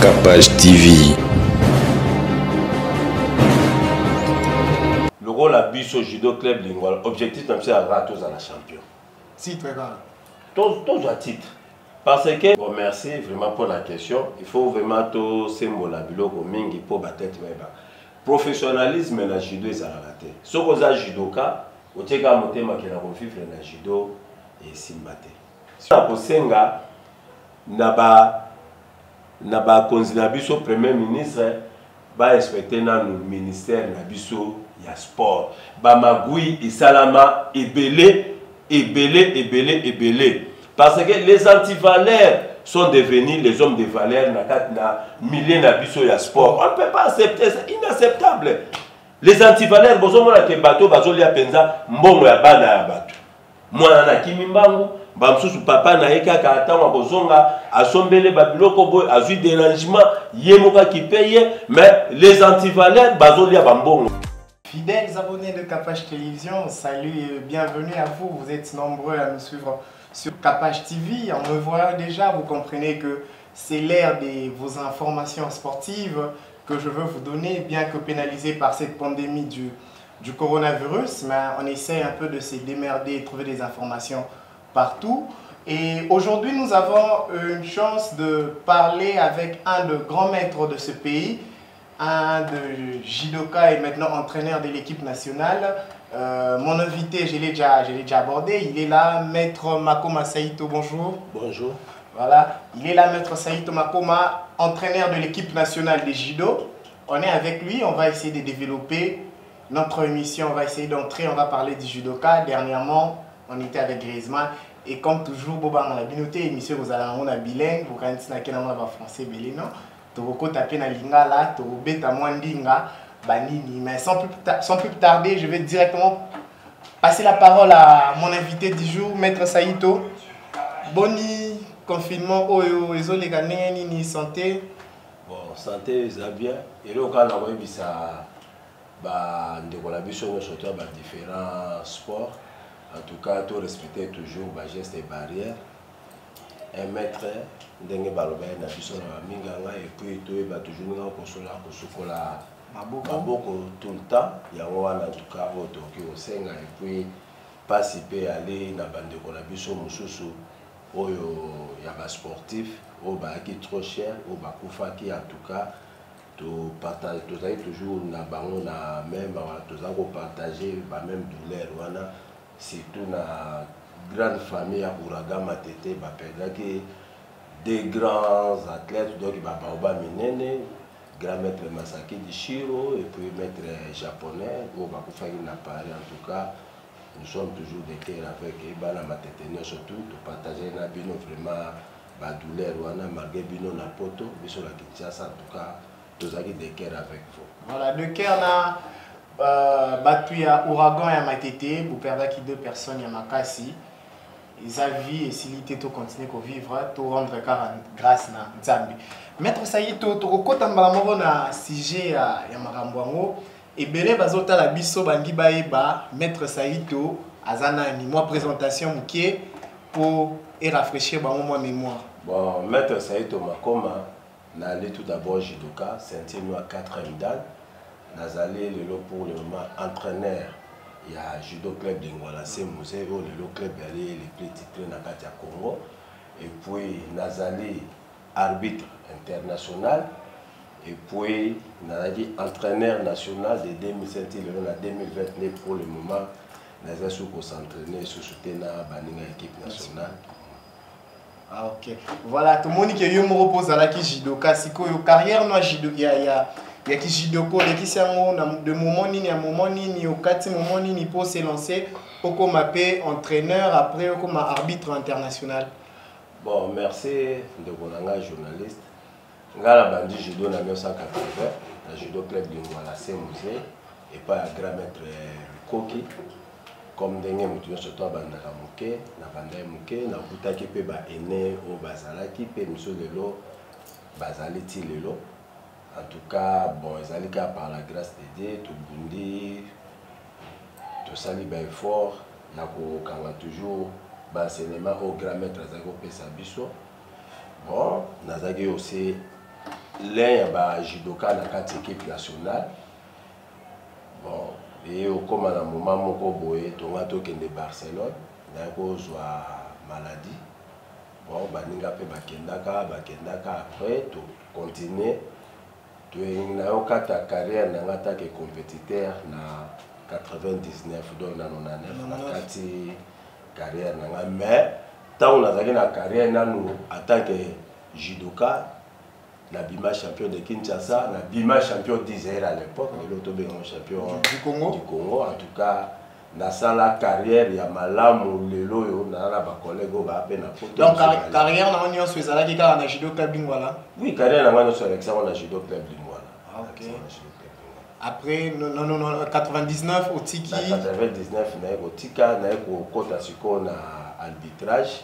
Capage TV. Le rôle à Bisso Judo Club Lingwala, objectif c'est à tous à la champion. Si, très bien. Tous à titre. Parce que, bon, merci vraiment pour la question. Il faut vraiment tout symbole à Biloko Mingi pour battre. Professionnalisme dans le judo est à la raté. Ce que vous avez judoka, vous avez monté ma qui a vivre dans le judo et simbate. Si on a senga, naba konzinabiso premier ministre, ba respecter dans le ministère nabiso ya sport. Ba magui et salama ebele. Parce que les antivaleurs sont devenus les hommes de valeur na milliers d'abisso ya sport. On ne peut pas accepter, c'est inacceptable. Les antivaleurs, bozo mona ke bateau bazo lia penza mbongo ya bana ya bateau. Mwana na kimimbangu, bamsusu papa na eka ka atama bozonga asombele babiloko boy azui dérangement yemoka ki paye, mais les antivaleurs bazo lia bambongo. Fidèles abonnés de Capage Télévision, salut et bienvenue à vous. Vous êtes nombreux à nous suivre sur Capage TV. En me voyant déjà, vous comprenez que c'est l'ère de vos informations sportives que je veux vous donner, bien que pénalisé par cette pandémie du coronavirus. Mais on essaie un peu de se démerder et trouver des informations partout. Et aujourd'hui, nous avons une chance de parler avec un des grands maîtres de ce pays, un de judoka et maintenant entraîneur de l'équipe nationale. Mon invité, je l'ai déjà abordé, il est là, Maître Makoma Saito, bonjour. Bonjour. Voilà, il est là, Maître Saito Makoma, entraîneur de l'équipe nationale de judo. On est avec lui, on va essayer de développer notre émission, on va essayer d'entrer, on va parler du judoka. Dernièrement, on était avec Griezmann. Et comme toujours, Boba on a bien noté, émission vous allez en bilingue, vous connaissez na français, non? Toroko tapé na lingala, torobeta mwandinga, banini. Mais sans plus tarder, je vais directement passer la parole à mon invité du jour, Maître Saito. Boni, confinement, oyo, ezole ganeni ni santé. Bon, santé, ça bien. Et là, on a vu ça, on a vu sur différents sports. En tout cas, tout respecter toujours les gestes et barrières. Un maître ndenge baloba na biso na minganga et puis to eba toujours na kosokola maboko tout le temps ya wana en tout cas otoki osenga et puis participer aller na bande ko na biso mususu oyo ya ba sportif o ba ki trop cher o ba kufaki en tout cas to partage to toujours na bango na même to za ko partager ba même douleur wana surtout na grande famille à Ouragan Matete, des grands athlètes, donc Babaoba Minene, grand maître Masaki Dishiro, et puis maître japonais, au Bakufagi Napari. En tout cas, nous sommes toujours des cœurs avec Ebana Matete, surtout, de partager na bino vraiment la douleur, malgré bino na poto, biso la Kinshasa, en tout cas, tous des cœurs avec vous. Voilà, de cœur na battu à Ouragan et à Matete, vous perdez qui deux personnes, il y a Makasi. Sa vie et s'il était tout continuer à vivre, tout rendre grâce à Nzambi. Maître Saito, tu reconnais un sujet à Yamaramboango et belé bazota la biso bangi baeba Maître Saito azana ni moi présentation muké pour rafraîchir mon mémoire. Bon, Maître Saito Makoma n'a allé tout d'abord judoka, ceinture noire 4e dan, n'a allé pour le moment entraîneur. Il y a Judo Club d'Ingwala, c'est musée où le club est les plus titrés dans le Congo. Et puis, Nazali, arbitre international. Et puis, Nazali, entraîneur national de 2007 à 2029 pour le moment. Nazali, s'entraîner sous soutien à l'équipe nationale. Ah, ok. Voilà, tout le monde qui me repose à la Judoka, c'est que carrière, non, Judoka, il y a qui jidoko, il y a qui de moment ni à moment ni au 4 moment ni pour se lancer pour qu'on m'appelle entraîneur après comme arbitre international. Bon, merci de Bonanga journaliste. Ngala bandi judo na 1980, la judo club de Ngwala c'est musée et pas à grand maître Koki comme dengue mutuyo surtout banda kamuke na banda muke na butaki pe ba ene au bazalaki pe monsieur lelo bazaliti lelo. En tout cas, bon, ils allaient par la grâce de Dieu, tout bundi, tout sali bien fort, il y a toujours l'enseignement au grand maître Zago Pesabiso. Bon, Nazagi aussi l'un y a judoka na kati équipe nationale. Bon, et au comme à un moment moko boye tonga to kende Barcelone, na ko zwa maladie. Bon, baninga pe bakendaka après to continuer to na okata carrière na ngata ke compétiteur na 99 donc na 99 na kati carrière na mais tant on a na carrière nanu en tant que judoka na bima champion de Kinshasa, na bima champion d'Israël à l'époque, mais l'autre champion du Congo. En tout cas, na la carrière ya malamu lelo yo na ba collègue ba pe na photo. Donc carrière na on sur ça là qui na judo club Lingwala. Oui, carrière na on sur l'examen na judo club Lingwala. Ah, OK. Après non 99 au Tiki. 99 na au Tika na ko kota siko na arbitrage.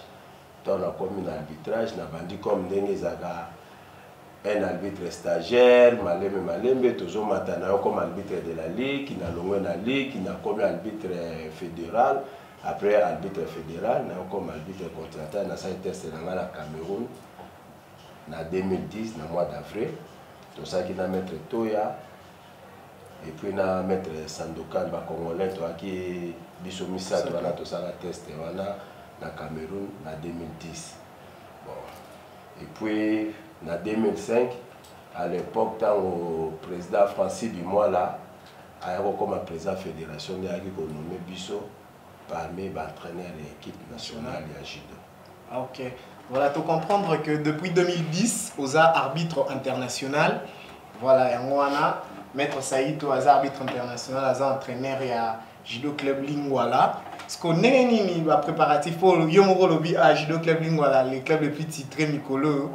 Dans la commune arbitrage na bandi comme ndenge zaka un arbitre stagiaire, Malembe, toujours maintenant comme arbitre de la Ligue, qui n'a l'ongé la Ligue, qui n'a comme arbitre fédéral, après arbitre fédéral, n'a comme arbitre continental, n'a ça test dans la Cameroun, en 2010, dans le mois d'avril, tout ça qui n'a maître Toya, et puis n'a maître Sandokan, Congolais, qui bisomisa, tout ça la test, dans Cameroun, en 2010. Bon. Et puis, en 2005, à l'époque, quand le président Francis Bimola a été comme président de la fédération, il a nommé Bisso parmi les entraîneurs de l'équipe nationale de judo. Ah, ok. Voilà, tu comprendre que depuis 2010, aux arbitres internationaux, voilà, Yangwana, Maître Saïto, aux arbitres internationaux, aux entraîneurs de judo club Lingwala. Ce qu'on est ni préparatif pour le Yomoro Lobby à judo club Lingwala, les clubs les plus titrés Mikolo.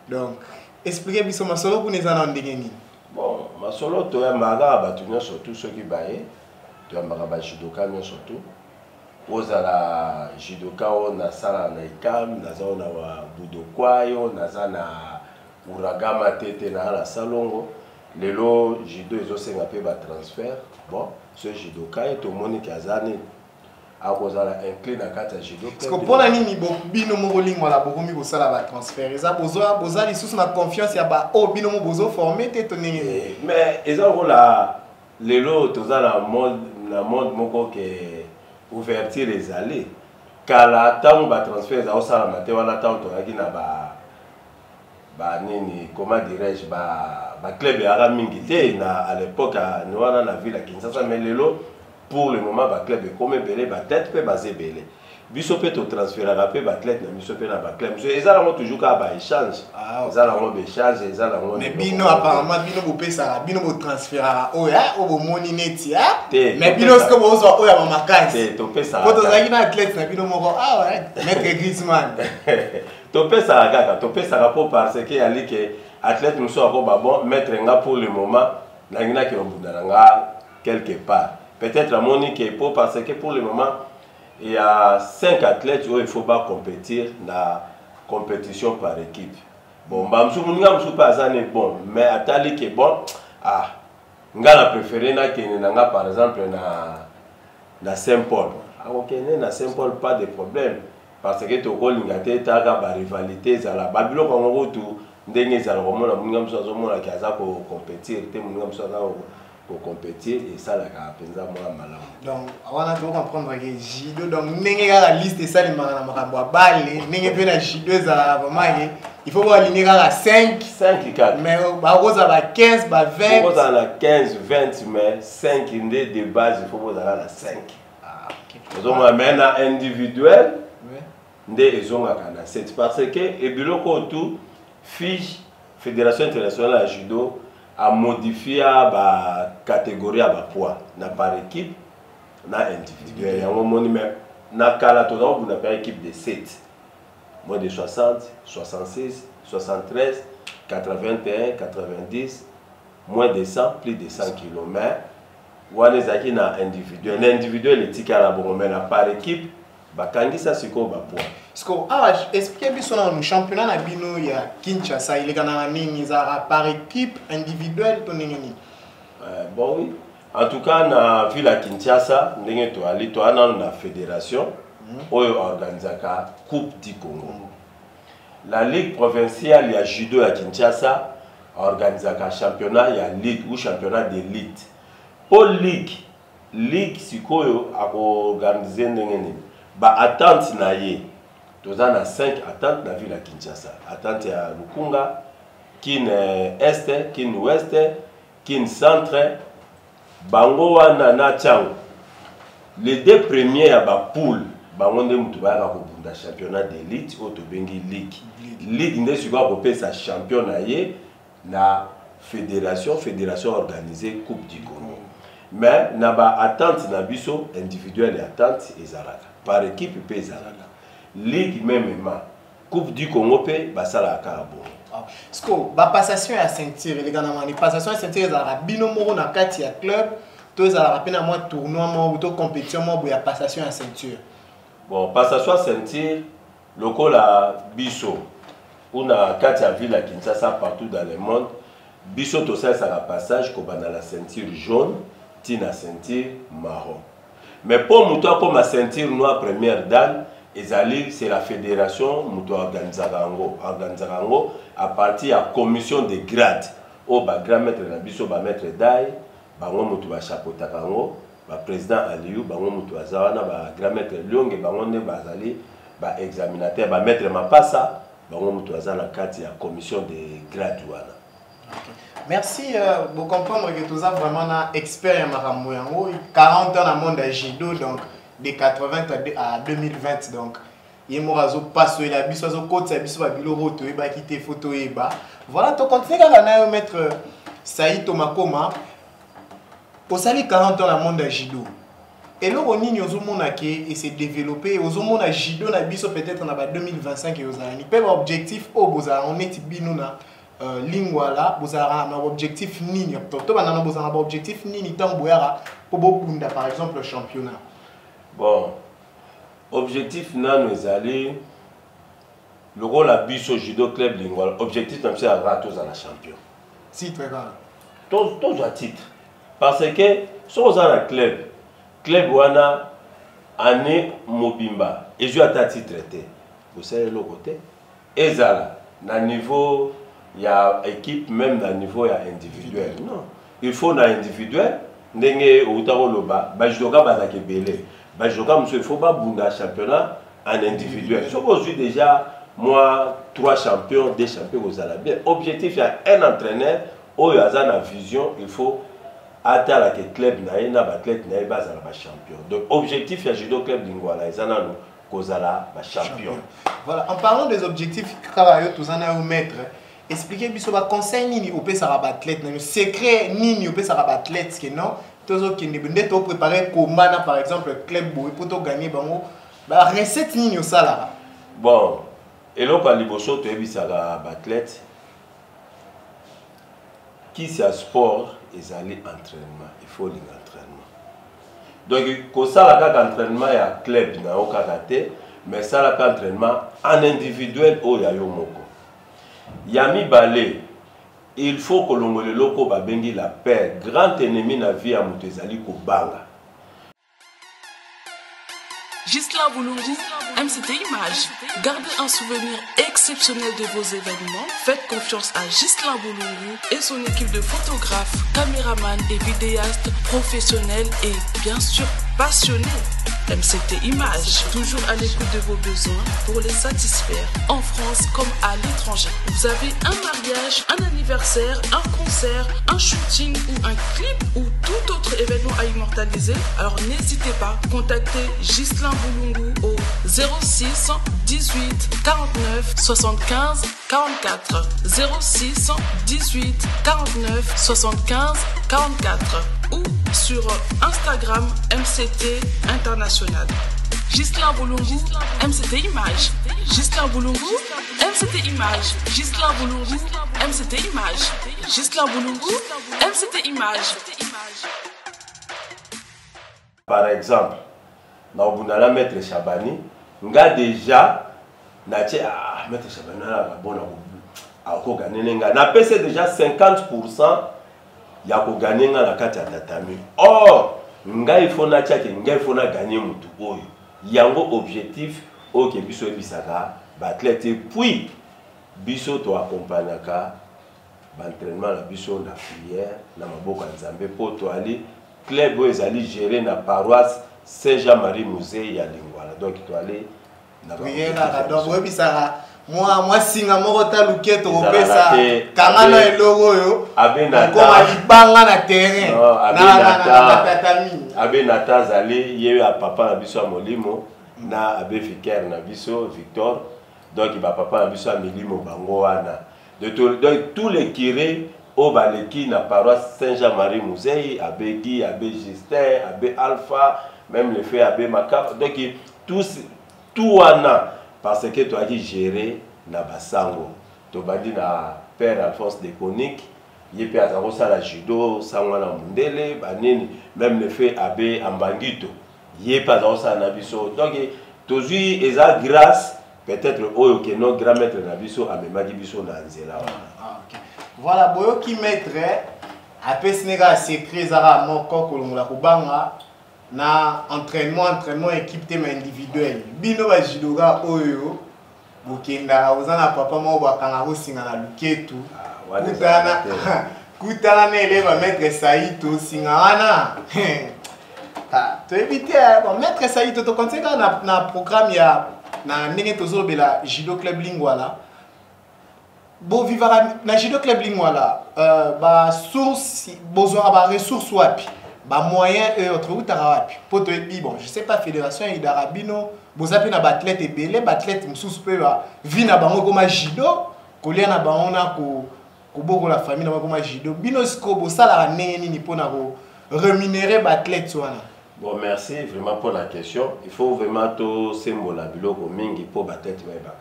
Donc, expliquez-moi ma solo pour les années de bon, ma solo, tu as marre surtout ceux qui baillent, tu as marre judoka surtout. Aux la judoka on a ça na ikam, na za na wa budokwayo, na za na uragama tete na la salongo. Lelo judo ils ont fait ba transfert. Bon, ce judoka est au monde kazani. A cause la inclin na kata judo. Parce que pour la nini bino mo lingwa la bokomi ko sala ba transfert. Eza boza li sous na confiance ya ba o bino mo bozo formé te tonné. Mais eza ko la lelo toza la mode moko ke ouverture les allées. Kala tant ba transfert za osala mate wana tant to yaki na ba nini comment dirais-je ba club ya mingi na à l'époque na wana na ville à Kinshasa mais lelo pour le moment, le club est comme belé, la tête peut baser belé. Biso peut te transférer à la athlète, mais biso peut na ba club. Ils ont toujours qu'à ba échange. Ils ont échange, ils ont. Mais bino apparemment bino vous paye ça, bino vous transférer à oya, ou vous moni neti ah. Mais bino ce que vous soit oya mama casse. Tu payes ça. Quand on a une athlète, na bino moko ah ouais, Maître Griezmann. Tu payes ça gaga, tu payes ça rapport parce que ali que athlète nous soit encore bon, mettre nga pour le moment, na ngina ki obundanga quelque part. Peut-être à Monique pour parce que pour le moment, il y a 5 athlètes où il ne faut pas compétir dans la compétition par équipe. Bon, je ne sais pas si c'est bon, mais à Tali qui est bon, je préféré par exemple na Saint-Paul. Ok, na Saint-Paul, pas de problème. Parce que tu as une rivalité, la Babylone, quand on tout, pour compétir et ça la penza moi malamu. Donc on a tout comprendre que judo donc n'engé la liste et ça les marana makambo balle n'engé pe na judo za vraiment il faut voir aligner à 5 4 mais ba rosa ba 15 ba 20 rosa la 15 20 mais 5 de base il faut voir la 5 ah OK ils ont maintenant individuel ndé ils ont kana 7 parce que et biloko tout fiche fédération internationale de judo a modifié la catégorie à poids na par équipe na individuel ya moni mais na kala to on a une équipe de 7 moins de 60 66 73 81 90 moins de 100 plus de 100 km wana zaki na individuel etika la bon mais na par équipe bakangisa siko ba poids. Parce que expliquez bien sur le championnat na bino ya Kinshasa il est kana nini za par équipe individuelle to nini. Bon oui. En tout cas na ville à Kinshasa ndenge to ali to ana na fédération oyo organisaka Coupe du Congo. La ligue provinciale ya judo à Kinshasa organiser un championnat, il y a ligue ou championnat d'élite. Pour ligue sikoyo a organiser ndenge ba attente na ye. Tozana na 5 attentes na ville à Kinshasa. Attente à Lukunga, kin est, kin ouest, kin centre, bango wana na chango. Les 2 premiers à ba poule, bango nde mutu ba ko bunda championnat d'élite au to bengi ligue. Ligue nde sikoyo ko pesa champion na ye na fédération organisée Coupe du Congo. Mais na ba attente na biso individuelle et attente ezalaka. Par équipe pe ezalaka. Ligue même Coupe du Congo pe basala ka bon. Parce que ba passation à ceinture les gars na mani passation à ceinture ezalaka bino moko na kati ya club to ezalaka pe na moi tournoi mo to compétition mo ya passation à ceinture. Bon, passation à ceinture lokola biso on a kati ya ville à Kinshasa partout dans le monde. Biso to ça la passage ko bana la ceinture jaune, tina ceinture marron. Mais pour muto comme la ceinture noire première dan, c'est la fédération muto organizarango à partir à commission de grade. Au ba grand maître na biso ba maître dai, bango muto ba chapeauta kango, ba président Aliou, bango muto azawana ba grand maître Lyonge bango ne bazali ba examinateur ba maître Mapasa, bango muto azana kati à commission de grade wana. Merci, vous comprenez que tout ça vraiment un expert en 40 ans dans le monde de judo, donc de 80 à 2020. Donc, il y a passé la biso, côté biso, bilo roto, et quitter photo et bas. Voilà, tu continues à mettre Saïd Tomakoma. Pour saluer 40 ans dans le monde de judo. Et là, on y a qui s'est développé. Aux hommes de judo, on a biso peut-être en 2025 et aux années. Peu objectif, on est binuna. Lingwala, vous avez un objectif nini. Vous avez un objectif nini pour par exemple le championnat. Bon, objectif nan nous aller le rôle à biso judo club Lingwala. Objectif même c'est à tous à la champion. Si très grave. Tous à titre. Parce que si vous avez un club wana année mobimba et je à titre traité. Vous savez le côté. Et ça na niveau il y a équipe même dans le niveau individuel. Non. Il faut dans individuel. Ndenge Outaro-Loba, Bajoka Bazake Belé. Bajoka, monsieur, il faut pas bouger championnat en individuel. Je suis déjà, moi, 3 champions, 2 champions, vous allez bien. Objectif, il y a un entraîneur, où il y a une vision, il faut atteindre le club, il y a un athlète, il y a un champion. Donc, objectif, il y a judo club Lingwala, il y a un champion. Voilà, en parlant des objectifs, tous en a mettre. Expliquez-moi sur le conseil nini au peut sera athlète le secret nini au peut sera athlète que non tous autres qui ne sont préparer comme par exemple club boy pour gagner bango la recette nini au salaire. Bon et là quand liboso tu es sera athlète qui c'est sport ils allaient entraînement il faut l'entraînement donc quand ça la entraînement il y a club na au karaté mais ça la entraînement en individuel au ya yo moko. Yami Balé, il faut que l'on le loco babengi la paix. Grand ennemi na vie à Moutezali Kobanga. Gislain Boulungu, MCT Image. Gardez un souvenir exceptionnel de vos événements. Faites confiance à Gislain Boulungu et son équipe de photographes, caméramans et vidéastes professionnels et bien sûr passionnés. MCT Image, toujours à l'écoute de vos besoins pour les satisfaire en France comme à l'étranger. Vous avez un mariage, un anniversaire, un concert, un shooting ou un clip ou tout autre événement à immortaliser, alors n'hésitez pas, contactez Gislain Boulungu au 06 18 49 75 44 06 18 49 75 44 ou sur Instagram MCT International. Gislain Boulungu, MCT Image. Gislain Boulungu, MCT Image. Gislain Boulungu, MCT Image. Gislain Boulungu, MCT Image. Par exemple, dans Bunala Maître Chabani, on a déjà Maître Chabani a gagné déjà 50%. Ya ko gagner na kati ya tatami. Or, ngai fona tchake, ngai fona gagner mutu oyo. Yango objectif oke biso ebisaka ba athlète puis biso to accompagnaka l'entraînement na biso na prière na maboko nzambe po to ali club où ezali géré na paroisse Saint-Jean-Marie Musée ya Lingwala donc to ali na prière donc oui bisara moi singa moko ta luketo opesa kangana eloko yo abenata koma libanga na terrain na tatami abenata zali ye a papa na biso molimo na abe Vicaire na biso Victor donc ba papa na biso milimo bango wana donc tous les curés au baleki na paroisse Saint-Jean-Marie Musée abe Guy abe Justin abe Alpha même le fait abe Makap donc tout wana parce que tu as dit gérer na basango to badi na père Alphonse de Conique yepe azakosa la judo sangwa na mundele banini même le fait abe ambangito yepe azakosa na biso donc tozui eza grâce peut-être oyo que non grand maître na biso amemaki biso na nzela OK voilà boyo ki maître apesnega secret zara moko kolongola kubanga na entraînement équipe tema individuel bino ba judoka oyo bokenda ozana papa mo bakanga kosinga na luketu kutana na eleva maître Saïto singa wana to éviter ba maître Saïto to conseiller na programme ya na ndenge tozobela judo club Lingwala bo vivara na judo club Lingwala ba source besoin ba ressources wapi ba moyen autre utarawapi poto ebi bon je sais pas fédération idarabino bozapi na athlète ebele ba athlète mususu pe ba vi na bango koma judo kolia na bango na ko boko la famille na koma judo bino siko bosala ndenge nini pona ko rémunérer ba athlète wana. Bon merci vraiment pour la question il faut vraiment to sembola biloko mingi pour ba athlète ba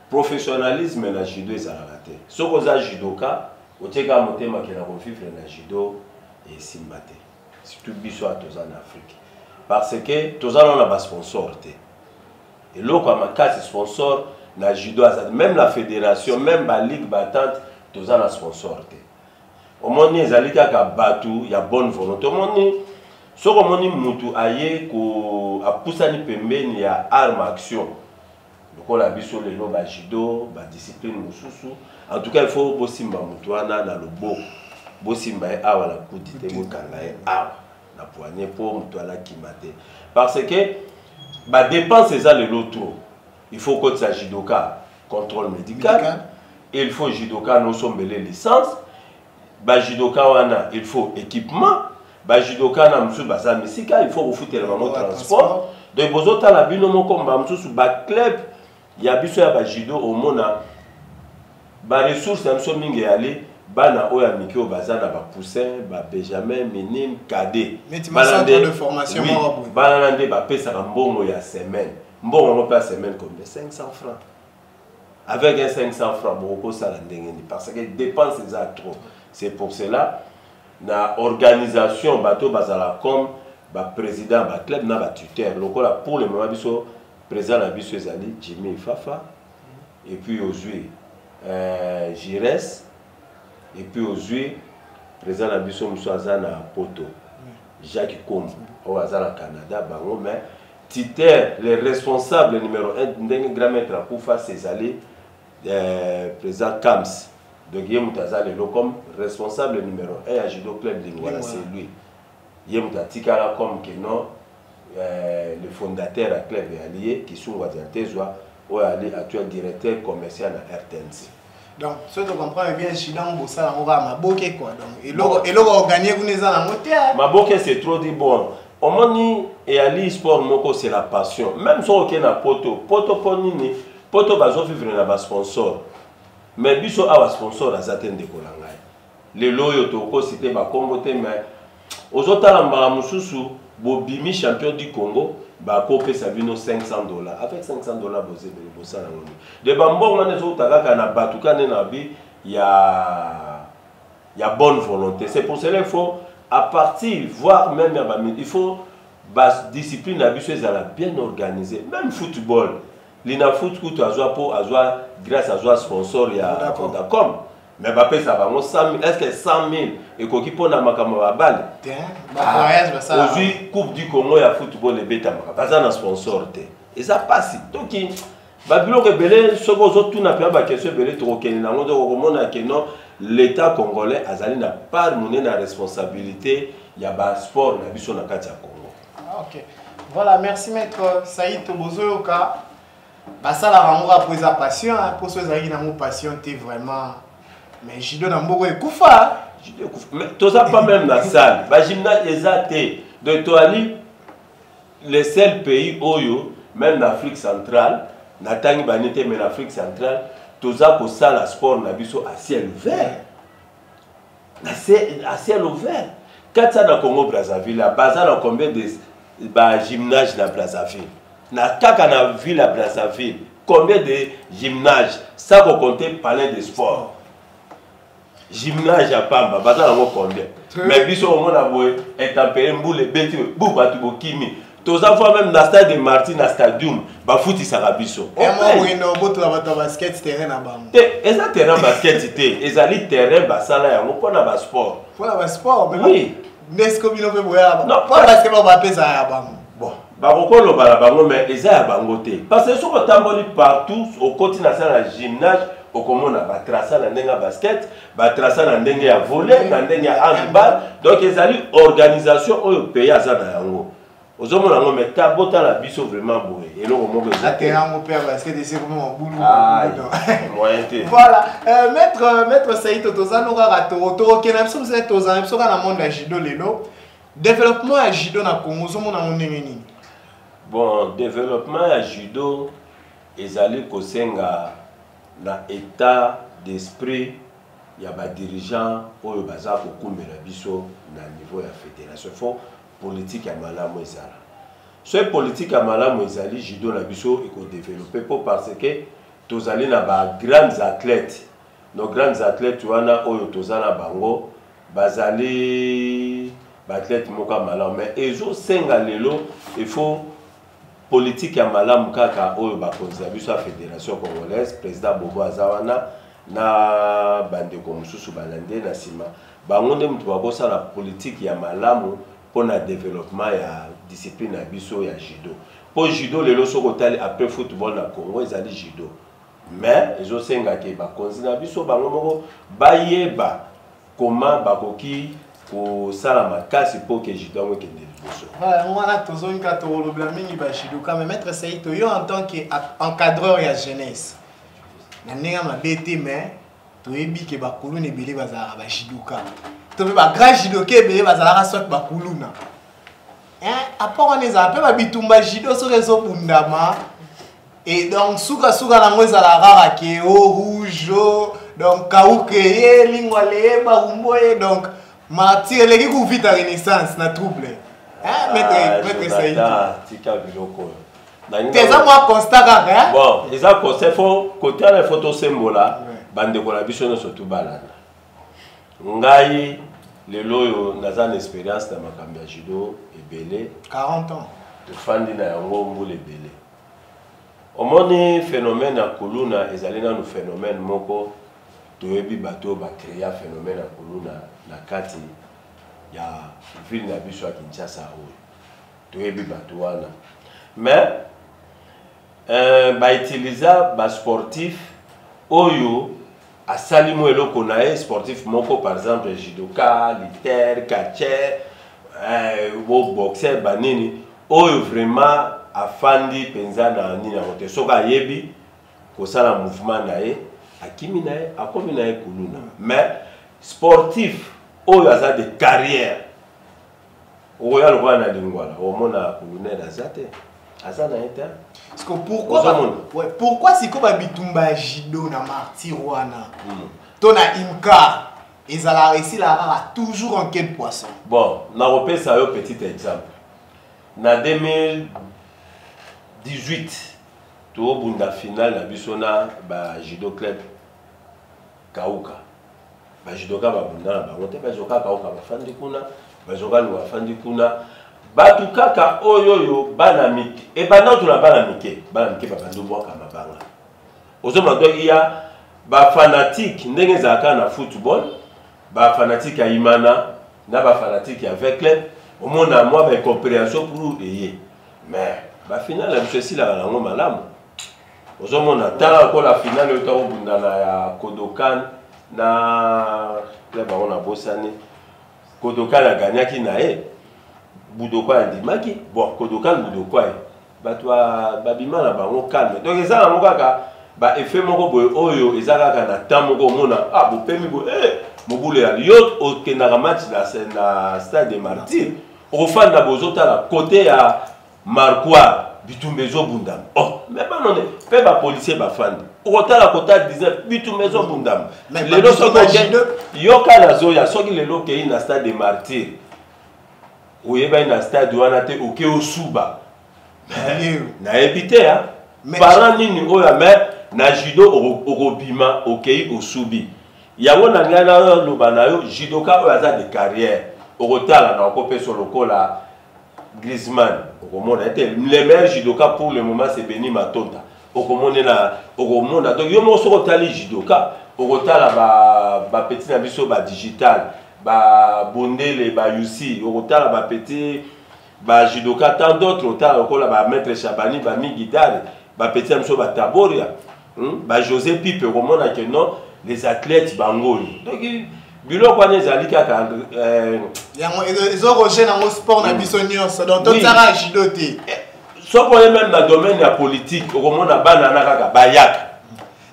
professionnalisme na judo ezalaka te soko za judoka oteka motema ke na vivre na judo et simbate surtout biso à tous en Afrique parce que tous on a pas sponsor et l'autre à ma case sponsor na judo même la fédération même la ligue battante tous on a sponsor au moins les alika ka batu ya bonne volonté au moins so comme on mutu aye ko apusani pembeni ya arme action donc la biso le lo ba judo ba discipline mususu en tout cas il faut bosimba mutu ana na lobo bosimba awa la kudite bokanga awa na poignet pour mutu ala kimate parce que ba dépense ça le lot trop il faut que ça judoka contrôle médical il faut judoka no sombele licence ba judoka wana il faut équipement ba judoka na musu baza misika il faut refuter le transport donc bozota la bino moko mba musu ba club ya biso ya ba judo au mona ba ressources na so mingi aller bana oya mikio bazana ba poussin ba benjamin minime cadet centre de formation oui, balande ba pesa mbongo ya semaine mbongo pa semaine combien 500 francs avec un 500 francs beaucoup ça la ndenge parce que dépenses ça trop c'est pour cela na organisation bateau bazala comme ba président ba club na ba tuteur lokola pour le moment biso président na biso ezali Jimmy Fafa et puis aujourd'hui Jires et puis aujourd'hui président na biso Moussa na Poto Jacques Kombo au Azala Canada bango mais tuteur les responsables numéro 1 ndenge grand maître pour faire ces allées président Kams donc Yem Tazale comme responsable numéro 1 à Judo Club Lingwala c'est lui Yem Tatikala comme que non le fondateur à club allié qui sont Guadiantezwa ou ali actuel directeur commercial à RTNC. Donc ce que tu comprends bien Chidan Bossa on va maboke quoi donc et l'autre gagner vous les en moteur maboke c'est trop dit bon au moni et ali sport moko c'est la passion même si on a poto ponini poto bazo vivre na ba sponsor mais biso awa sponsor azaten de kolanga le loyo to ko cité ba Congo te mais ozotala mbala mususu bobimi champion du Congo ba ko pesa bino $500 avec $500 bozebele bosala ngoni de bambongo na zo takaka na batuka na bi ya bonne volonté c'est pour cela il faut à partir voir même il faut bas discipline na biso ezala bien organisé même football lina foot kutu azwa po azwa grâce azwa sponsor ya Vodacom mais ba pesa bango 100 000 est-ce que 100 000 et koki pona makamo ba balle ba voyage ba ça aujourd'hui coupe du Congo ya football et beta maka pas na sponsor te et ça passe donc Babilo rebelle ce que tout n'a pas question belé to kenina ngo do komona que non l'état congolais azali na part monnaie na responsabilité ya ba sport na biso na kati ya Congo. OK. Voilà, merci maître Saïd Tobozoyoka. Bah ça la rango après sa passion pour ceux qui n'ont pas passion t'es vraiment mais judo na mboko ekufa. Judo ekufa. Mais tout ça pas même la salle. Ba gymnase exacté de Toali le seul pays oyo même l'Afrique centrale Natangi banité mais l'Afrique centrale tout ça pour ça la sport na biso à ciel ouvert. À ciel ouvert. Quand ça dans Congo Brazzaville, la base a combien de gymnases dans Brazzaville? Na kaka na ville à Brazzaville, combien de gymnases? Ça pour compter palais de sport. Gymnase à Pamba, base a combien? Mais biso au monde a boé est tempéré mboule beti bouba tubokimi. Tous les fois même dans le stade de Martin, dans le stadium, bah foot il s'arrête biso. Et moi oui non, boto la basket terrain na bam. Et ça terrain basket c'était, et ça li terrain basala ya, on prend na sport. Pour la sport, mais oui. N'est-ce que nous peut boire? Non, pas parce que on va payer ça ya bam. Bon, bah pourquoi le balabango mais ils a bangoté. Parce que sur le tamboli partout au côté national gymnase, au commun na batrasa na ndenga basket, batrasa na ndenga ya volley, na ndenga ya handball. Donc ils a organisation au pays azana yango. Aux hommes on met tabota la biso vraiment bourré et là on monte la terrain mon père parce que c'est comment boulot voilà maître Saïd Tozano rato kenam so c'est tozan so kana monde judo lelo développement à judo na Congo zo mona ndengeni bon développement à judo ezali kosenga na état d'esprit ya ba dirigeant oyo baza ko kumbela biso na niveau ya fédération fo politique à malamu ezala. Ce politique à malamu ezali judo na biso eko développer pour parce que tozali na ba grands athlètes. Nos grands athlètes wana oyo tozala bango bazali ba athlète moka malamu mais ezo senga lelo il faut politique à malamu kaka oyo ba konza biso a fédération congolaise président Bobo Azawana na bandeko mususu balande na sima bango nde mutu bakosa la politique ya malamu pour le développement de la discipline à biso ya judo. Pour judo, les loso kotali après football na Congo, ils allaient judo. Mais ils ont senga ke ba konzi na biso bango moko bayeba comment bakoki ko sala makasi pour que judo ngo kende biso. Voilà, on a tozon ka to le blâmer ba judo quand même maître Saïd yo en tant qu'encadreur ya jeunesse. Na nenga ma BT mais to yebi ke ba kulu ne bele bazara ba judoka. Tu veux pas grand judoké mais bazala soit bakuluna après on est appelé ba bitumba judo sur réseau bundama et donc suka na ngweza la rara ke au rouge donc kaukeye lingwa le ba umboye donc martyr les qui vite à renaissance na trouble maître Saïd tika biloko t'es moi constat hein bon ils a conseil faut côté les photos symbola bande ko la biso no surtout balana ngai lelo yo naza expérience na makambo ya judo ebele 40 ans de fandi na yango mbule ebele omoni phénomène ya kuluna ezali nanu phénomène moko toyebi bato ba créer phénomène ya kuluna na kati ya ville na biso ya Kinshasa oyo toyebi bato wana mais ba utiliser ba sportif oyo asali mo eloko na e sportif moko par exemple judoka, liter, catcher, boxer banini oyo vraiment afandi penza na nini na kote soka yebi ko sala mouvement na e akimi na e akomi na e kuluna mais sportif oyo aza de carrière oyo alwa na lingwala o mona kuluna na zate azana eta. Parce que pourquoi si comme bitumba judo na martyr wana tona imka ezala réussi la rara toujours en quel poisson. Bon na repère ça un petit exemple na 2018 to bunda finale na bisona ba judo club Kauka ba judoka ba bunda ba ngote ba judoka Kauka ba fandi kuna ba judoka ni wa fandi kuna batu kaka oyoyo bana mike e bana to la bana mike ba bandu boka mabanga ozoma to iya ba fanatique ndenge zaka na football ba fanatique ya imana na ba fanatique ya club au monde à moi ba compréhension pour eye mais ba finale la ceci la ngo malamu ozomona tala ko la finale to bundana ya Kodokan na club on a bosani Kodokan a gagné qui na Budoko andimaki bon Kodokan Budoko batwa babima na bango calme donc ezala mokaka ba effet moko boy oyo ezala kana tamoko mona ah bo pemi bo mobule ya liot o kenaka match na stade des Martyrs au fan na bozota la côté ya Marquois bitumbezo bundam oh mais pas non pe ba policier ba fan o ta la côté 19 bitumbezo bundam le lo so ko yoka na zoya soki le lo ke na stade des Martyrs ou yeba na stade wana te o ke osuba na ébité hein parents nini oya mais na judo okobima okei osubi yango na ngana lobana yo judoka oyo aza de carrière okotala na okopeso lokola Griezmann okomona était le meilleur judoka pour le moment c'est Beni Matonda okomona donc yo mo soko tali judoka okotala ba petit na biso ba digital ba bondele ba yusi okotala ba petit ba judoka tant d'autres otala lokola ba maître Chabani ba Migidal ba petit amso ba Taboria ba José Pipe okomona que non les athlètes bangoni donc bilo kwa nezali kaka yango ezo rocher na sport na biso nyonso donc to tsara judo te soko même dans domaine ya politique okomona bana na kaka bayaka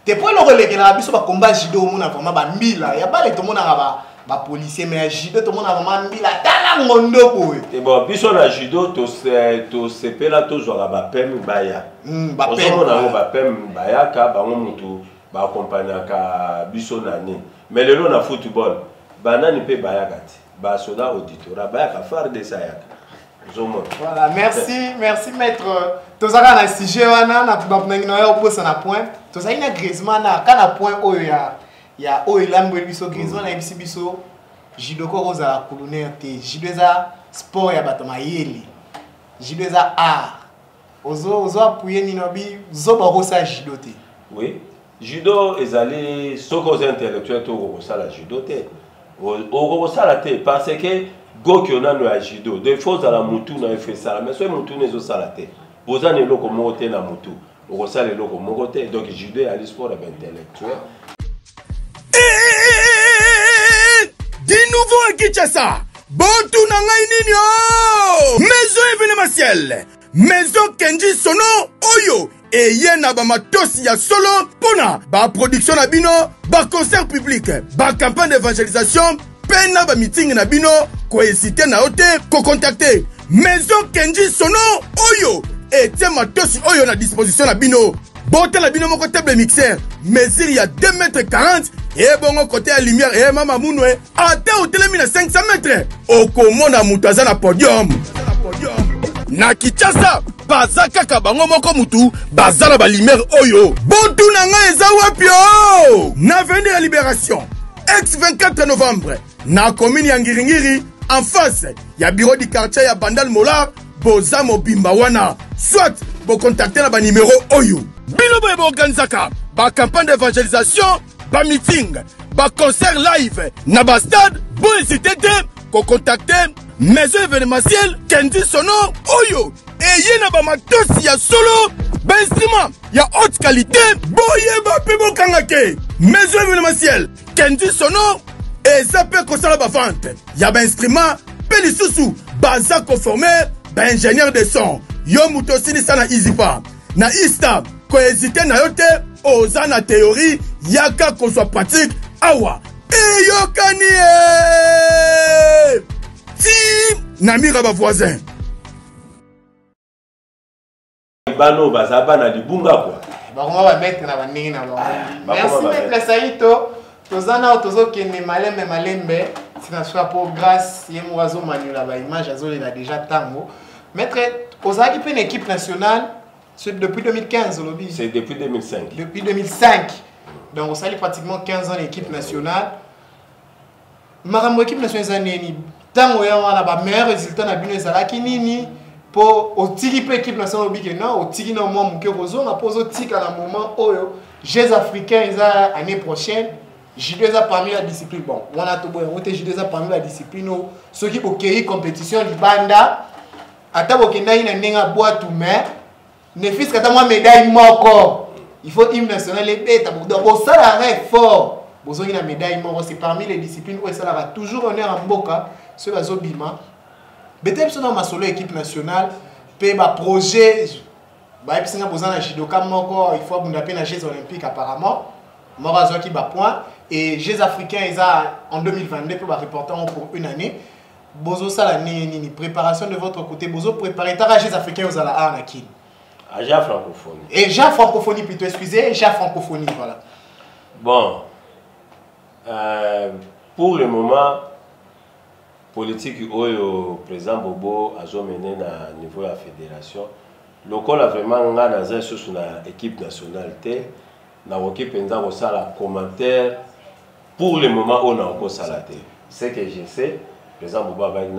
te po lo kolekela biso ba combat judo mona vraiment ba mbila ya bale to mona ba policier mais judo to mona vraiment mbila tala ngondo boye et bon biso na judo to sepela to joa ba pem baya ba pem ba pem bayaka bango mutu ba accompagnaka biso nani mais le long na football banani pe bayaka ti ba soda auditora bayaka phare de sayaka zomo voilà merci maître tozaka na sujet wana na tubapnangi na yo posa na point tozali na Griezmann na kana point oyo ya oyo lambo biso Griezmann na biso judo ko roza colonel te judo za sport ya bato mayele judo za art ozo appuyer ni nobi zo ba rosa judo te oui judo ezali soko za intellectuel to ko sala judo te o sala te parce que goki na no ya judo de fois à la mutu na fait sala mais so mutu nezo sala te bozane loko moko te na mutu o sala loko moko te donc judo ya sport intellectuel di nouveau à Kinshasa bontu na ngai nini o maison événementielle maison Kenji Sono oyo et na ba matosi ya solo pona ba production na bino ba concert public ba campagne d'évangélisation pena ba meeting na bino ko hésiter na ote ko contacter maison Kenji Sono oyo et matosi oyo na disposition na bino bote la bino moko table mixeur mesure ya 2,40 m et bongo côté à lumière et mama munwe ata hotel na 500 mètres okomona mutaza na podium na Kinshasa baza kaka bango moko mutu baza na ba lumière oyo bontu na nga eza wapi o na avenue ya Libération ex 24 novembre na commune ya Ngiringiri en face ya bureau du quartier ya Bandal Molar boza mobimba wana soit bo contacter na ba numéro oyo bino boye bo organizaka ba campagne d'évangélisation ba meeting ba concert live na ba stade bo hésiter te ko contacter maison événementielle Kenji Sono oyo et na ba matosi ya solo ba instrument ya haute qualité boye ba pe bokangake maison événementielle Kenji Sono et ça peut consala ba vente ya ba instrument pe lisusu baza conformé ba ingénieur de son yo mutosini sana izipa na ista ko hésiter na yote oza na théorie yaka ko soit pratique awa et yokani ti namira ba voisin bano bazaba na libunga kwa bakoma ba mettre na baningi na bango merci maître Saito tozana tozokende malembe sina soit pour grâce yemoazo manula ba image azolela déjà tango maître ozaki pe une équipe nationale depuis 2015 lobby c'est depuis 2005 depuis 2005 donc on sali pratiquement 15 ans l'équipe nationale marambo équipe nationale neni tango ya wana ba meilleur résultat na bino ezalaki nini po otiki pe équipe nationale lobby non otiki na mo muke kozonga po ozotika na moment oyo Jeux africains eza année prochaine judo eza parmi la discipline bon wana to boye on te judo eza parmi la discipline ceux qui okei compétition libanda ata bokenda ina nenga boîte mais ne fils kata moi médaille moko il faut hymne national et bêta. Donc ça l'arrêt fort. Besoin d'une médaille, c'est parmi les disciplines où ça va toujours honneur en boca, ce va zobima. Peut-être que dans ma solo équipe nationale, peut ba projet, bah puis c'est besoin de judoka moko, il faut abonder na Jeux olympiques apparemment. Mora zo qui ba point et Jeux africains ils en 2022 pour ba reporter pour une année. Bozo ça la ni préparation de votre côté, bozo préparer ta Jeux africains aux ala à Nakin. Aja francophonie. Et ja francophonie plutôt, excusez, ja francophonie voilà. Bon. Pour le moment, politique au président Bobo a mené à niveau de la fédération. Le col a vraiment dans un sous une équipe nationale. Dans l'équipe, on a un commentaire. Pour le moment, on a encore salaté. Ce que je sais, le président Bobo a dit que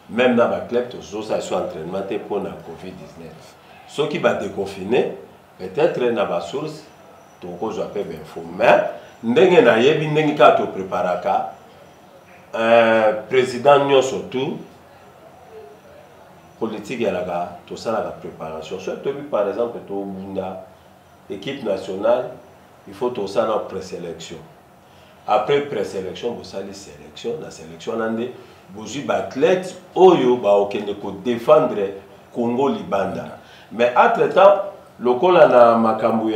même dans le club, tous sont en entraînement pour la COVID-19. Ceux qui vont déconfiner, peut-être dans la source, tout le monde peut info. Mais, ndenge na yebi ndenge ka to préparaka président nyo surtout politique ya la to ça la préparation surtout par exemple to bunda équipe nationale il faut to ça la présélection après présélection vous sali sélection la sélection nande bozu ba athlète oyo ba okende ko défendre Congo Libanda mais entre temps lokola na makambu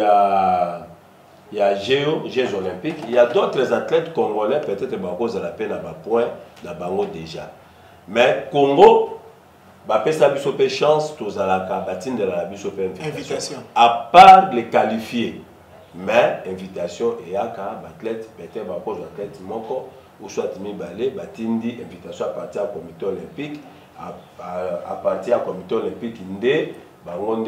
il y a Jeux olympiques, il y a d'autres athlètes congolais, peut-être à cause de la peine à bas point, dans Bango déjà. Mais Congo, ça a chance, tous à la batine de la invitation. À part les qualifiés, mais invitation et à athlète, peut-être à cause de l'athlète Moko, ou soit Balé, batindi, invitation à partir du comité olympique, à partir du comité olympique, Bango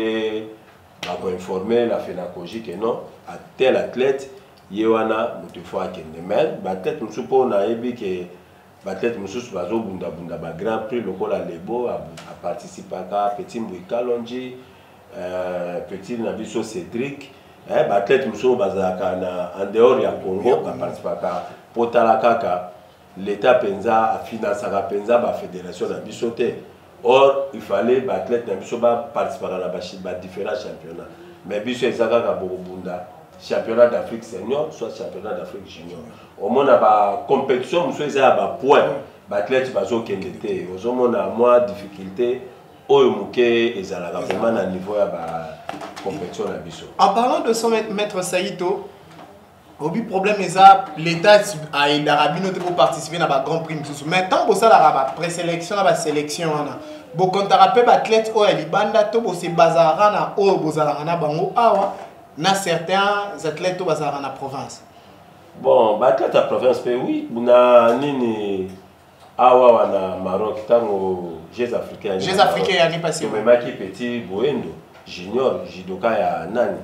pour informer la FENACOGI que non, à tel athlète, il y a un fois qui est même, l'athlète nous suppose que l'athlète nous suppose que Grand Prix local à Lebo a participé à Petit Mbouika Longi, Petit Nabiso Cédric, l'athlète nous suppose en dehors du Congo a participé à Potalakaka, l'État Penza a financé la fédération Nabiso. Or, il fallait que l'athlète participer à différents championnats. Mais Bissou est un championnat d'Afrique senior, soit championnat d'Afrique junior. Au moins, la compétition, nous sommes à point. L'athlète va se faire. Aux hommes, on a moins de difficultés. Au Mouké, ils ont vraiment un niveau de compétition. En parlant de son maître Saïto, le problème est que l'État a pour participer à la Grand Prix. Mais tant que ça, la présélection, la sélection, si on a un athlète qui est Libanda, si on a certains athlètes qui sont dans la province. Bon, athlète à la province, oui. On a au Maroc, aux Jeux africains. Jeux africains, l'année passée. Il y a petit Boendo, junior, judoka, Nani.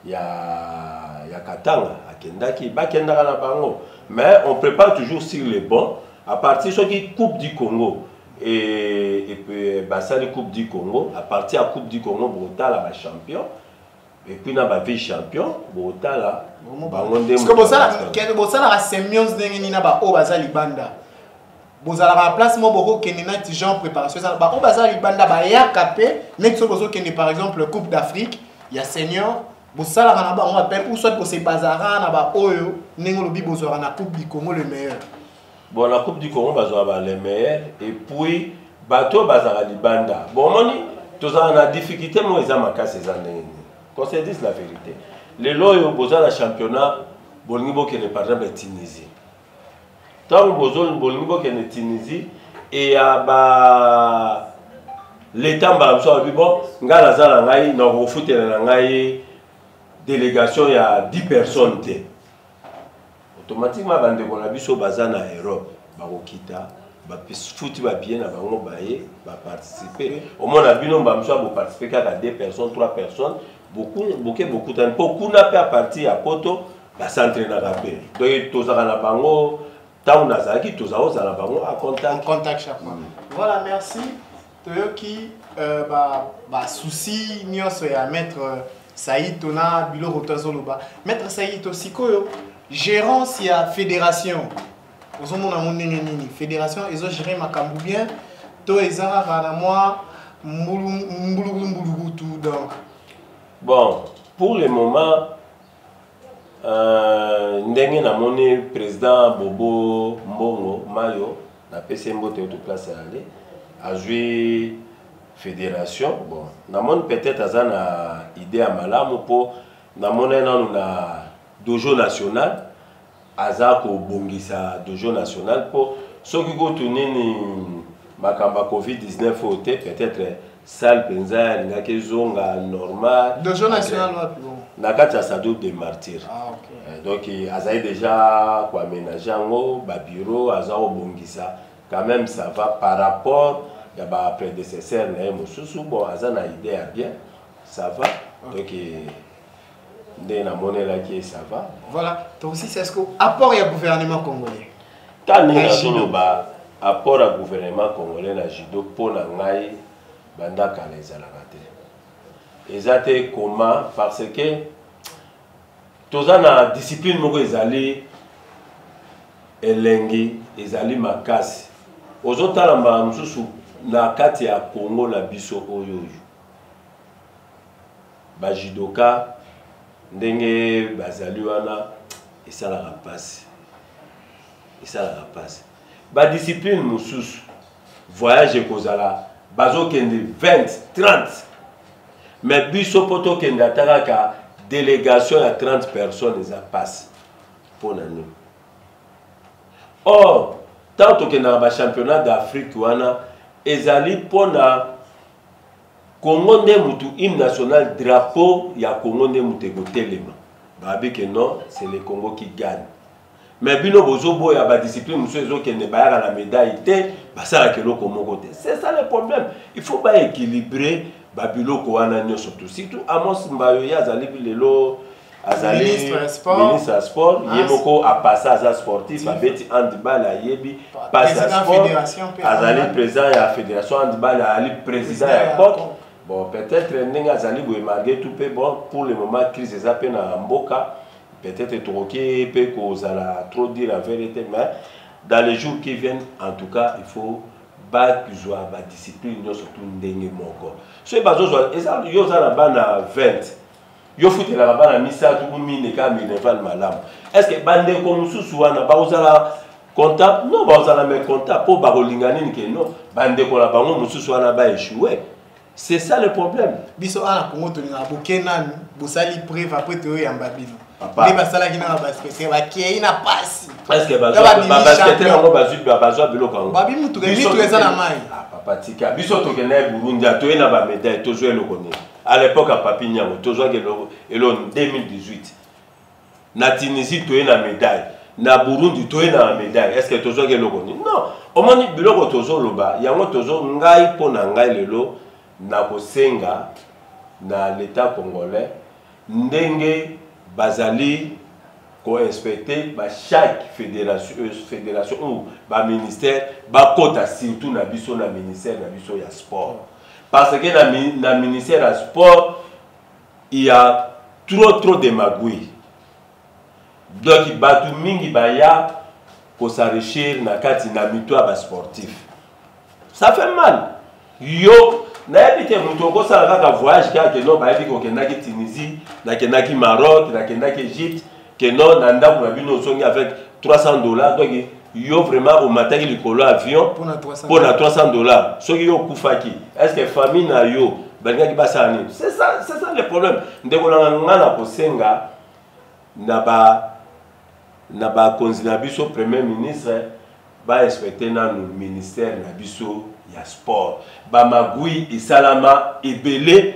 Il y a Katanga, Kendaki, Bakendaka na bango. Mais on prépare toujours sur les bons. À partir de la Coupe du Congo et puis la Coupe du Congo, à partir de la Coupe du Congo, Bota la champion. Et puis na ba vice-champion, Bota la bangonde. Parce que Bota la symbiose de na ba o bazali banda. Bozala la place mo boko kenena ti genre préparation ça ba o bazali banda ba ya capé, net so bozo kende par exemple Coupe d'Afrique, il y a senior. On appelle ou soit pour ces bazarans na oyo nengolobi bozora na Coupe du Congo le meilleur. Bon la Coupe du Congo bazora le meilleur et puis bateau bazara libanda. Bon moni tous en a difficulté moi ils amaka ces années. Qu'on se dise la vérité. Les loyo bozara championnat bolnibo qui est par exemple Tunisie. Tant bozol bolnibo qui est Tunisie et ba l'état mbamso bon ngala zala ngai na foot na ngai délégation, il y a 10 personnes. Automatiquement, quand on a vu ce bazar en Europe, on va participer. Au moins, on a vu participer à 2 personnes, 3 personnes. Beaucoup de temps. Beaucoup n'a pas parti à Poto, s'entraîner à la paix. Donc, tous à la bango, tant on a zaki, tous à la bango, à contact. En contact chaque fois. Voilà, merci. Toyoki, souci, nous à mettre. Saïto na bilo rotazoloba maître Saïto sikoyo gérance ya fédération ozomona monene nini fédération ezo gérer makambu bien to ezara na moi mbulugutu donc bon pour le moment, ndenge na moni président Bobo Mbongo Mayo na PCMBO te toute place aller a joué fédération. Bon, na moni peut-être azana idée à malamu po na moni na dojo national azako bongisa dojo national po soki ko tunini makamba Covid-19 ote peut-être salle penza ngake zonga normal dojo national wapi bon nakati Sado de Martyrs. Ah, okay. Donc azaï déjà quoi ménager ngo ba bureau azao bongisa quand même ça va par rapport ya ba prédécesseur na mususu bon azana idée à bien ça va. Donc ndé na monela qui ça va. Voilà, donc aussi c'est ce que apport ya gouvernement congolais. Quand ni na ba apport à gouvernement congolais na judo pour na ngai banda kaneza la raté. Ezate comment parce que tous na discipline moko ezali elengi ezali makasi ozotala mba mususu na kati ya Congo na biso oyo ba judoka ndenge bazali wana esalaka pasi ba discipline mususu voyage kozala bazokende 20 30 mais biso poto kende ataka délégation à 30 personnes les passe pour nous. Or, tant que dans le championnat d'Afrique, ezali pour na Congo ne mutu hymne national drapeau ya Congo ne mutu gotelema. Babi que non, c'est le Congo qui gagne. Mais bino bozobo ya ba discipline monsieur zo kende ba la médaille té basala ke loko moko té. C'est ça le problème. Il faut pas équilibrer babiloko wana nyoso surtout Amos Mbayo ya azali lelo azali ministre à sport yemoko a passé à sportif abeti handball a yebi passe à sport azali président ya fédération handball ali président ya COP. Bon peut-être ndenge azali boye malgré tout pe bon pour le moment crise ezapé na mboka peut-être troquer pe kozala trop dire la vérité mais dans les jours qui viennent en tout cas il faut ba kuzwa ba discipline yo surtout ndenge moko so bazo eza yo za na bana 20 yo futela na bana misatu kumine ka mineval malamu est-ce que bande ko mususu wana ba ozala comptable non ba ozala mais comptable po ba kolingana ni ke non bande ko la bango mususu wana ba échouer c'est ça le problème biso ana Congo to na bokena bosali preuve après to yamba bino mais basala kina ba spécial ba ki na passe est-ce que ba basketeur ngo bazui ba bazwa biloko ngo ba bimu to ke eza na mai papa tika biso to ke na Burundi to na ba médaille to jouer le connaît à l'époque à Papi Nyango to jouer que en 2018 na Tunisie to na médaille na Burundi to na médaille est-ce que to jouer que le connaît non au moins biloko to zo loba yango to zo ngai pona ngai lelo na kosenga na l'état congolais ndenge bazali ko inspecter ba chaque fédération ou ba ministère ba kota surtout na biso na ministère na biso ya sport parce que na ministère ya sport il y a trop de magouilles donc batu mingi baya ko s'enrichir na kati na mito ba sportif ça fait mal yo na ebite muto ko sala kaka voyage ka ke no ba ebi ko kenda ki Tunisie na kenda ki Maroc na kenda ki Égypte que non nanda pour bino songi avec $300 donc yo vraiment au matin il colo avion pour na $300 soki yo kufaki est-ce que famille na yo banga ki basani c'est ça le problème ndeko na ngana ko senga na ba konzina biso premier ministre ba respecter na le ministère na biso ya sport ba magui isalama ebele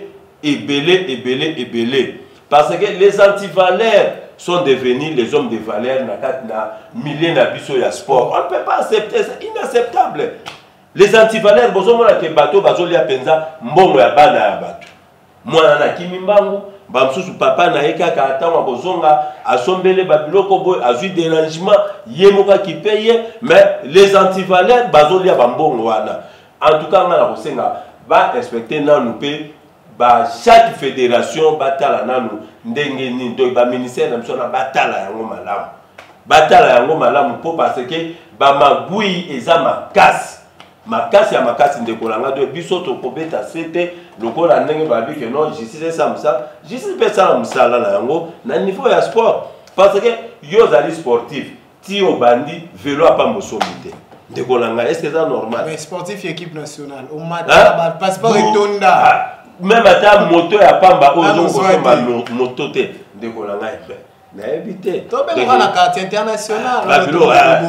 parce que les antivaleurs sont devenus les hommes de valeur na milliers na biso ya sport on ne peut pas accepter ça inacceptable les antivaleurs bozomona ke bato bazolia penza mbongo ya bana ya bato mwana na kimimbangu ba msusu papa na ekaka atanga bozonga asombele babiloko boy azui dérangement yemoka ki paye mais les antivaleurs bazolia ba mbongo wana en tout cas ngana kosenga ba respecter nanu pe ba chaque fédération batala nanu ndenge ni donc ba ministère na biso na batala yango malamu po parce que ba magui eza makasi makasi ya makasi ndekolanga de biso to kobeta sete lokola ndenge babi que non justice ça musa justice peut ça musala na yango na niveau ya sport parce que yo zali sportif ti obandi vélo apa mosomité ndekolanga est-ce que c'est normal mais sportif équipe nationale au match passeport etonda même ata moto ya pamba ozo kosomba moto te ndekolanga epre na éviter to be na carte internationale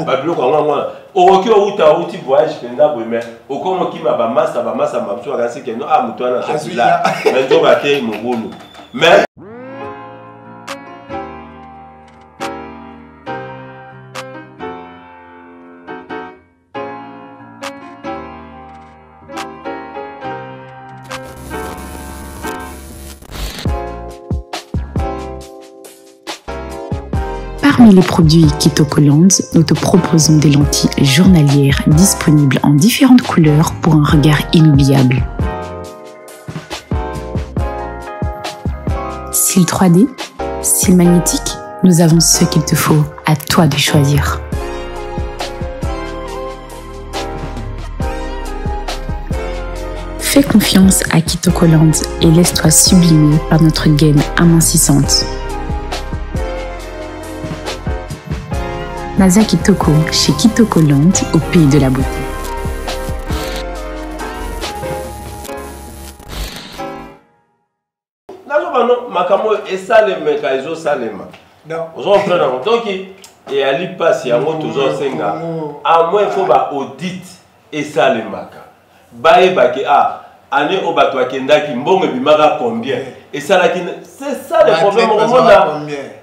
babilo kwa ngwa okoki outi voyage penda boime okomo kima ba massa mabso akasi ke no muto ana sasila mais to ba ke mugulu mais Parmi les produits Kitokoland, nous te proposons des lentilles journalières disponibles en différentes couleurs pour un regard inoubliable. Style 3D, style magnétique, nous avons ce qu'il te faut, à toi de choisir. Fais confiance à Kitokoland et laisse-toi sublimer par notre gaine amincissante. Naza Kitoko chez Kitokoland au pays de la beauté. Makamo et salema kaizo salema. Donc et ali passe yango toujours senga. À moins il faut ba audit et salemaka. Bae baki année au bateau kendaki mbongo bimaka combien et ça c'est ça le problème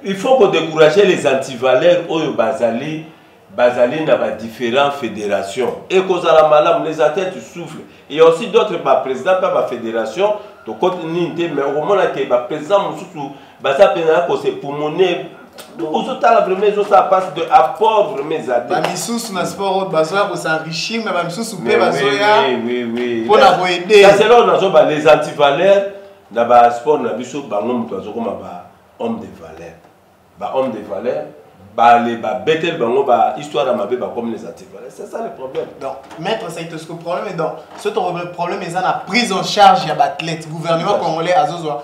il faut qu'on décourage les antivaleurs au bazali na ba différentes fédérations et cause à la malam les athlètes souffrent et aussi d'autres présidents par la fédération to continue mais au moment là que ba président mususu basa pena ko c'est pour monnaie nous ça vraiment ça passe de apport vraiment ça ba misusu na sport bazoya ko s'enrichir mais ba misusu pe bazoya oui pour la aider ça c'est là on a les antivaleurs na ba sport na biso bango muto azokoma ba homme de valeur ba homme de valeur ba les ba betel bango ba histoire à mabe ba comme les antivaleurs c'est ça le problème donc maître c'est tout ce que problème est donc ce problème est la prise en charge ya athlète gouvernement congolais azozwa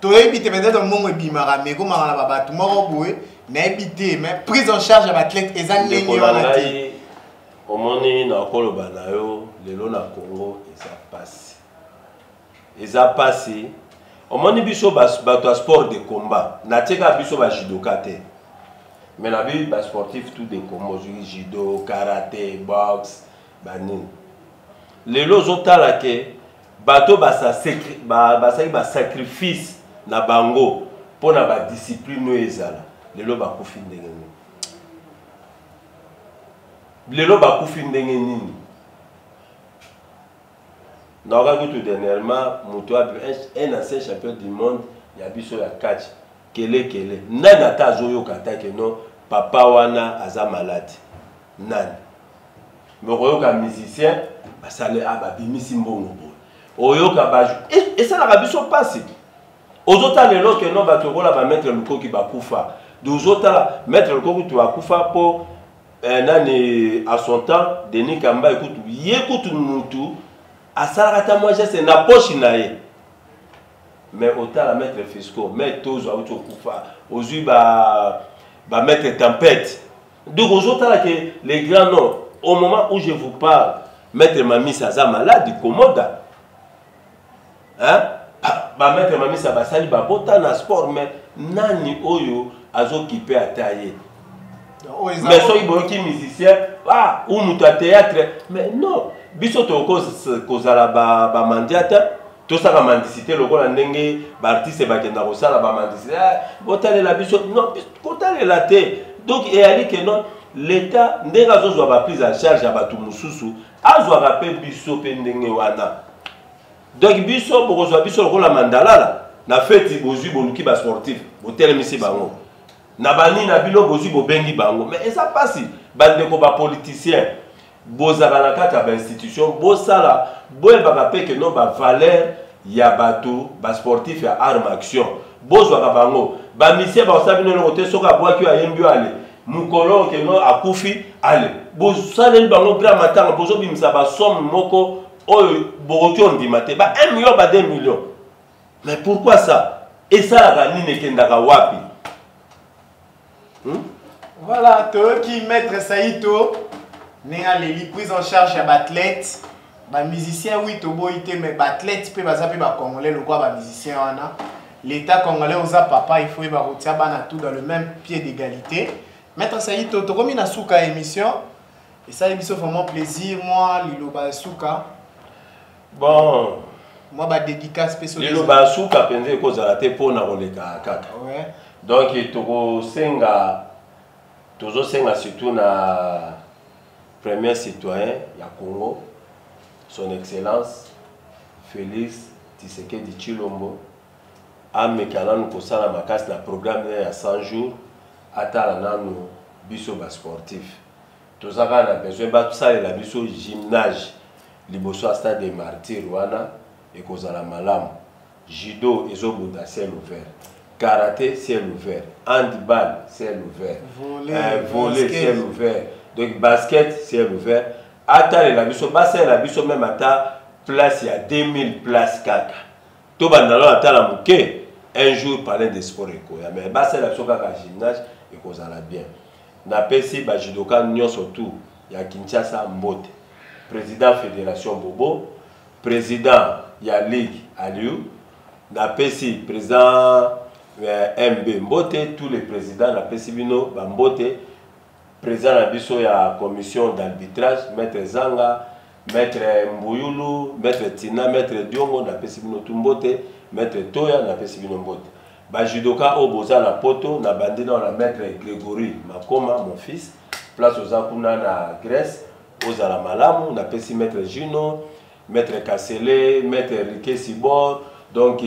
to éviter peut-être mon bimara mais comment on va battre moko boé na éviter mais prise en charge ya athlète eza ndenge wana te omoni na koloba na yo lelo na Congo eza passé omoni biso bato sport de combat na teka biso ba judoka te mais na bi ba sportif tout de combat judo karaté boxe bani lelo zotala ke bato ba sacrifice na bango pour na ba discipline ezala lelo ba kufi ndenge nini tout dernièrement un ancien champion du monde il y a biso ya catch kele nana ta zoyo kata ke non papa wana aza malade nani mais oyoka musicien basale babimisi mbongo oyoka baju et ça la biso passe ozota lelo ke non batokola ba mettre lukoki bakufa dozota mettre lukoki tu bakufa pour nani à son temps Denis Kamba écoute mutu asalaka moi c'est na poche nae mais autant la mettre fiscaux mais tous auto kufa ozui ba mettre tempête donc ozota que les grands noms au moment où je vous parle mettre Mami Saza malade commoda hein ba mettre Mami Saza basali ba bota na sport mais nani oyo azokipe ataye mais soki boyoki musicien ou mutu à théâtre mais non biso to kozala ba mandiata to saka mandicité lokola ndenge ba artiste bakenda kosala ba mandicité botalela biso non kotalela te donc et ali que non l'état ndenge azozwa ba prise en charge ya batu mususu azwa rappel biso pe ndenge wana donc biso bokozwa biso lokola mandalala na fête bozui boluki ba sportif botelemisi bango na bani na bilo bozui bobengi bango mais ça passe bandeko ba politicien bozala na kati ba institution bosala boyebaka pe que non ba valeur ya bato ba sportif ya arme action bozwaka bango ba misie ba osabino no te soka bwaki ayembi ale mukolo ke non akufi allez, vous savez, le grand matin, vous avez mis ça, somme, moko, oh, beaucoup de maté, 1 million, 2 millions. Mais pourquoi ça? Et ça, la gagné n'est qu'un wapi. Voilà, toi qui maître Saïto, n'est les prises en charge à l'athlète, les musiciens, oui, tobo ité, mais l'athlète, peut baser les Congolais, le quoi, les musiciens, l'État congolais, aux papa, il faut y avoir tout dans le même pied d'égalité. Maître Saïto, tu as remis la souka émission, et ça, émission vraiment plaisir, moi, Lilo Basuka. Bon. Moi, je dédicace spécial. Lilo Basuka, pendant que vous avez pour na roleka kaka. Ouais. Donc, toujours surtout na premier citoyen, ya Congo, son excellence Félix Tshisekedi Tshilombo, a mécanisme pour ça la macasse la programme à 100 jours à Talanano biso bas sportif. Tout ça a besoin de ça la biso gymnase, liboso stade des martyrs wana et kozala malam. Judo ezobuda ciel ouvert. Karaté ciel ouvert. Handball ciel ouvert. Volley ciel ouvert. Donc basket ciel ouvert. Ata la biso basa la biso même ata place il y a 2000 places kaka. To bandalo ata la muke un jour parler de sport eko. Mais basa la biso kaka gymnase et kozala bien. Na pesi ba judoka nyonso tout ya Kinshasa Mbote. Président Fédération Bobo, président ya Ligue Aliou, na pesi président MB Mbote, tous les présidents na pesi bino ba Mbote, président na biso ya commission d'arbitrage, maître Zanga, maître Mbuyulu, maître Tina, maître Diongo na pesi bino tout Mbote, maître Toya na pesi bino Mbote. Ba judoka oboza na poto na bandina na maître Grégory Makoma mon fils, place aux Akuna na Grèce, aux Alamalamu, na pesi maître Juno, maître Kassele, maître Riké Sibor, donc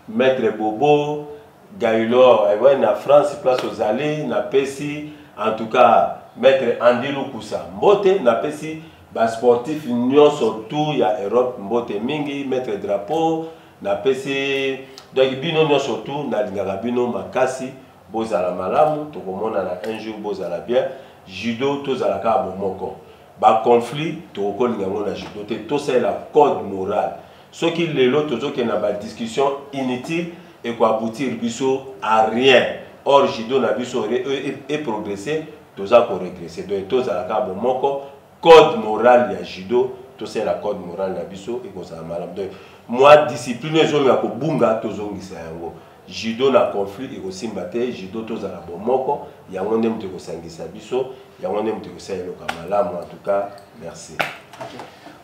maître Bobo, Gaïlor, na France, place aux Allées, na pesi, en tout cas, maître Andilou Koussa. Mbote, na pesi, ba sportif, union surtout, il y a Europe, Mbote Mingi, maître Drapeau, na pesi, donc bino union surtout, na lingaka bino makasi, bozala malamu, tokomona na un jour bozala bien, judo, tozala ka bomoko. Ba conflit, tokolinga na judo, tout c'est la code morale. Ce qui est l'autre, qui est dans la discussion inutile et quoi aboutir biso à rien. Or, judo na biso et progresser, tout ça pour régresser. Donc, tout ça la carte moko code moral ya judo, tout c'est la code morale na biso et quoi ça malam. Donc, moi discipline je me ko bunga to zongi sa yango. Judo na conflit et aussi mbate, judo tout ça la bomoko, yango ndem te ko sangisa biso, yango ndem te ko sa lo kamalam en tout cas, merci. Okay.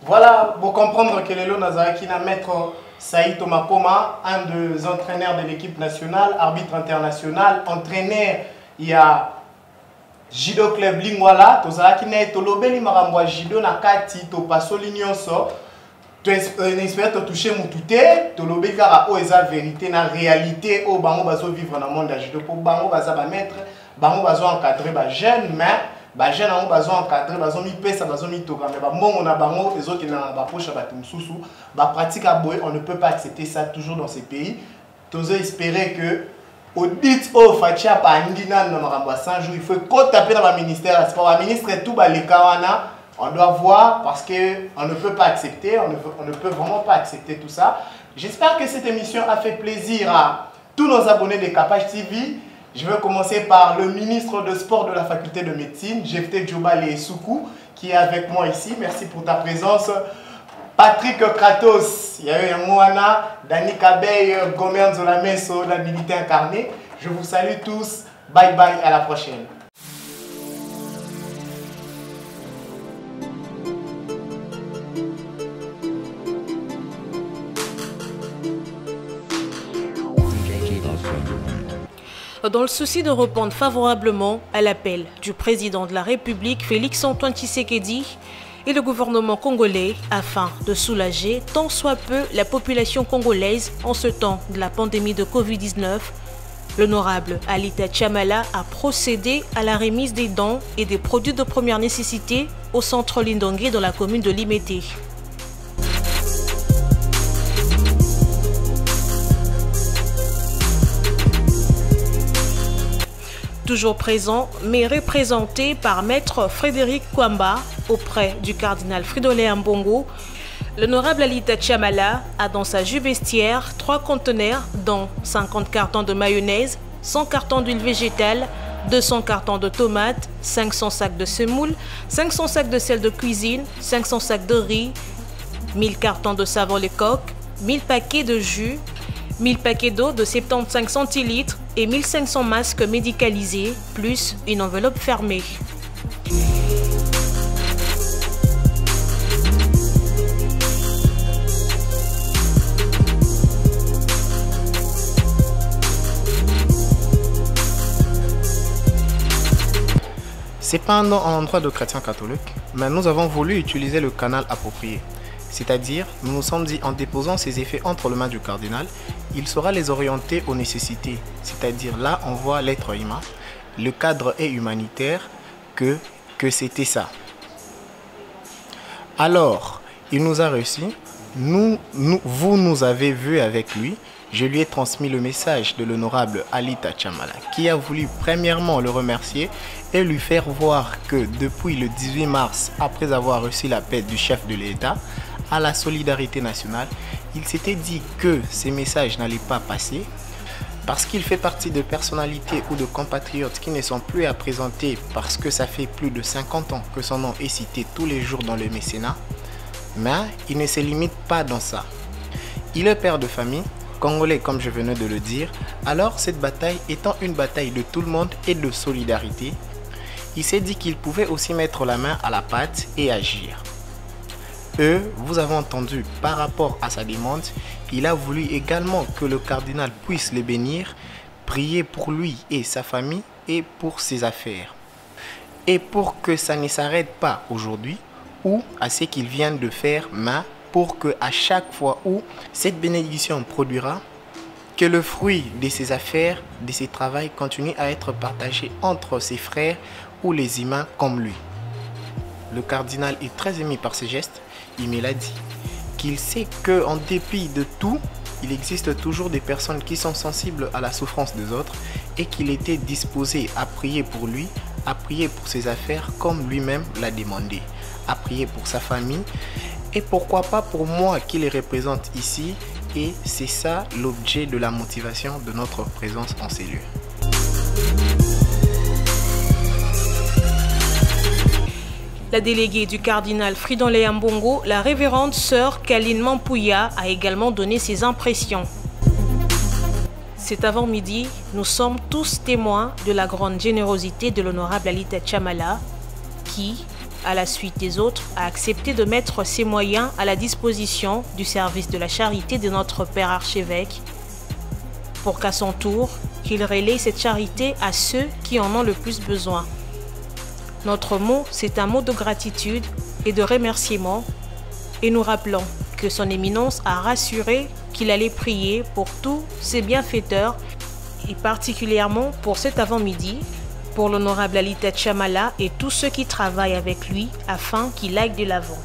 Voilà, pour comprendre que Lelo Nazaraki na maître Saïto Makoma, un des entraîneurs de l'équipe nationale, arbitre international, entraîneur, il y a Judo Club Lingwala, Tozaraki na etolobeli marambo judo na kati to pasoli nyonso, to espère to toucher mutute, to lobeli kara o eza vérité na réalité o bango bazo vivre dans le monde de judo pour bango baza ba maître, bango bazo encadrer ba jeune mais ba jeune on bazo encadrer bazo mi pesa bazo mi toka mais ba mongo na bango les autres na ba poche ba tumsusu ba pratique à boy on ne peut pas accepter ça toujours dans ces pays. Tozo espérer que audit au fatia pa ndina na marambo 100 jours il faut qu'on taper dans le ministère c'est pas le ministre tout ba les kawana on doit voir parce que on ne peut pas accepter on ne peut vraiment pas accepter tout ça. J'espère que cette émission a fait plaisir à tous nos abonnés de Kapach TV. Je vais commencer par le ministre de Sport de la faculté de médecine, Jefté Djobale Soukou, qui est avec moi ici. Merci pour ta présence. Patrick Kratos, Moana, Dani Kabey, Gomer Zolameso, la milité incarnée. Je vous salue tous. Bye bye, à la prochaine. Dans le souci de répondre favorablement à l'appel du président de la République, Félix-Antoine Tshisekedi, et le gouvernement congolais afin de soulager tant soit peu la population congolaise en ce temps de la pandémie de Covid-19, l'honorable Alita Chamala a procédé à la remise des dons et des produits de première nécessité au centre Lindongué dans la commune de Limete. toujours présent mais représenté par Maître Frédéric Kwamba auprès du cardinal Fridolin Ambongo. L'honorable Alita Chamala a dans sa jupe vestiaire 3 conteneurs dont 50 cartons de mayonnaise, 100 cartons d'huile végétale, 200 cartons de tomates, 500 sacs de semoule, 500 sacs de sel de cuisine, 500 sacs de riz, 1000 cartons de savon Lecoq, 1000 paquets de jus, 1000 paquets d'eau de 75 centilitres et 1500 masques médicalisés, plus une enveloppe fermée. C'est pas un endroit de chrétiens catholiques, mais nous avons voulu utiliser le canal approprié. C'est-à-dire, nous nous sommes dit en déposant ces effets entre les mains du cardinal, il saura les orienter aux nécessités. C'est-à-dire, là, on voit l'être humain, le cadre est humanitaire, que c'était ça. Alors, il nous a reçus, vous nous avez vus avec lui. Je lui ai transmis le message de l'honorable Alita Chamala, qui a voulu premièrement le remercier et lui faire voir que depuis le 18 mars, après avoir reçu l'appel du chef de l'État à la solidarité nationale, il s'était dit que ces messages n'allaient pas passer parce qu'il fait partie de personnalités ou de compatriotes qui ne sont plus à présenter parce que ça fait plus de 50 ans que son nom est cité tous les jours dans le mécénat. Mais il ne se limite pas dans ça. Il est père de famille, congolais comme je venais de le dire, alors cette bataille étant une bataille de tout le monde et de solidarité, il s'est dit qu'il pouvait aussi mettre la main à la pâte et agir. Vous avez entendu par rapport à sa demande, il a voulu également que le cardinal puisse le bénir, prier pour lui et sa famille et pour ses affaires. Et pour que ça ne s'arrête pas aujourd'hui ou à ce qu'il vient de faire, mais pour que à chaque fois où cette bénédiction produira, que le fruit de ses affaires, de ses travaux continue à être partagé entre ses frères ou les humains comme lui. Le cardinal est très ému par ce geste. Il me l'a dit qu'il sait qu'en dépit de tout, il existe toujours des personnes qui sont sensibles à la souffrance des autres et qu'il était disposé à prier pour lui, à prier pour ses affaires comme lui-même l'a demandé, à prier pour sa famille et pourquoi pas pour moi qui les représente ici. Et c'est ça l'objet de la motivation de notre présence en ces lieux. La déléguée du cardinal Fridolin Ambongo, la révérende sœur Kaline Mampouya, a également donné ses impressions. Cet avant-midi, nous sommes tous témoins de la grande générosité de l'honorable Alita Chamala, qui, à la suite des autres, a accepté de mettre ses moyens à la disposition du service de la charité de notre Père archevêque, pour qu'à son tour, qu'il relaie cette charité à ceux qui en ont le plus besoin. Notre mot, c'est un mot de gratitude et de remerciement, et nous rappelons que son éminence a rassuré qu'il allait prier pour tous ses bienfaiteurs, et particulièrement pour cet avant-midi, pour l'honorable Alita Chamala et tous ceux qui travaillent avec lui afin qu'il aille de l'avant.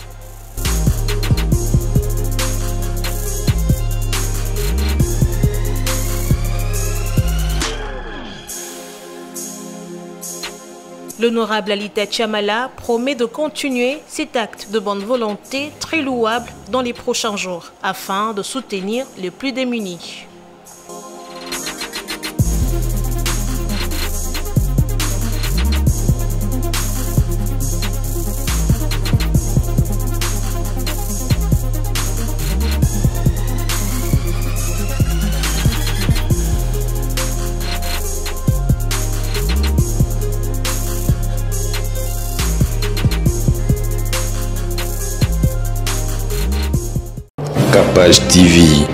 L'honorable Alita Chamala promet de continuer cet acte de bonne volonté très louable dans les prochains jours afin de soutenir les plus démunis. Capage TV.